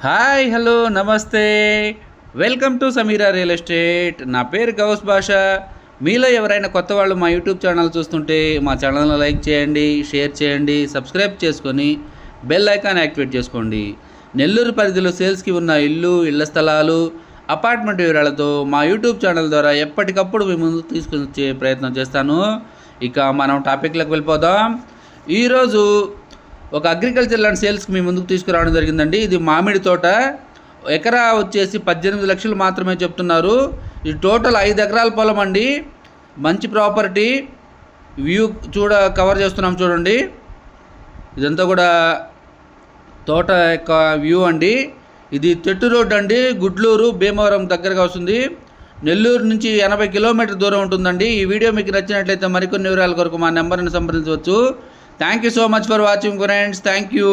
Hi hello నమస్తే. Welcome to Sameera real estate. నా పేరు గౌస్ భాషా. మీలో ఎవరైనా కొత్త వాళ్ళు మా యూట్యూబ్ ఛానల్ చూస్తుంటే మా ఛానల్ని లైక్ చేయండి, షేర్ చేయండి, సబ్స్క్రైబ్ చేసుకొని బెల్ ఐకాన్ యాక్టివేట్ చేసుకోండి. నెల్లూరు పరిధిలో సేల్స్కి ఉన్న ఇళ్ల స్థలాలు, అపార్ట్మెంట్ వివరాలతో మా యూట్యూబ్ ఛానల్ ద్వారా ఎప్పటికప్పుడు మీ ముందుకు తీసుకుని వచ్చే ప్రయత్నం చేస్తాను. ఇక మనం టాపిక్లోకి వెళ్ళిపోదాం. ఈరోజు ఒక అగ్రికల్చర్ ల్యాండ్ సేల్స్కి మీ ముందుకు తీసుకురావడం జరిగిందండి. ఇది మామిడి తోట. ఎకరా వచ్చేసి 18 లక్షలు మాత్రమే చెప్తున్నారు. ఇది టోటల్ 5 ఎకరాల పొలం అండి. మంచి ప్రాపర్టీ. వ్యూ కవర్ చేస్తున్నాం చూడండి. ఇదంతా కూడా తోట యొక్క వ్యూ అండి. ఇది తెట్టు రోడ్ అండి. గుడ్లూరు భీమవరం దగ్గరగా వస్తుంది. నెల్లూరు నుంచి 80 కిలోమీటర్ దూరం ఉంటుందండి. ఈ వీడియో మీకు నచ్చినట్లయితే మరికొన్ని వివరాల కొరకు మా నెంబర్ని సంప్రదించవచ్చు. Thank you so much for watching, friends. Thank you.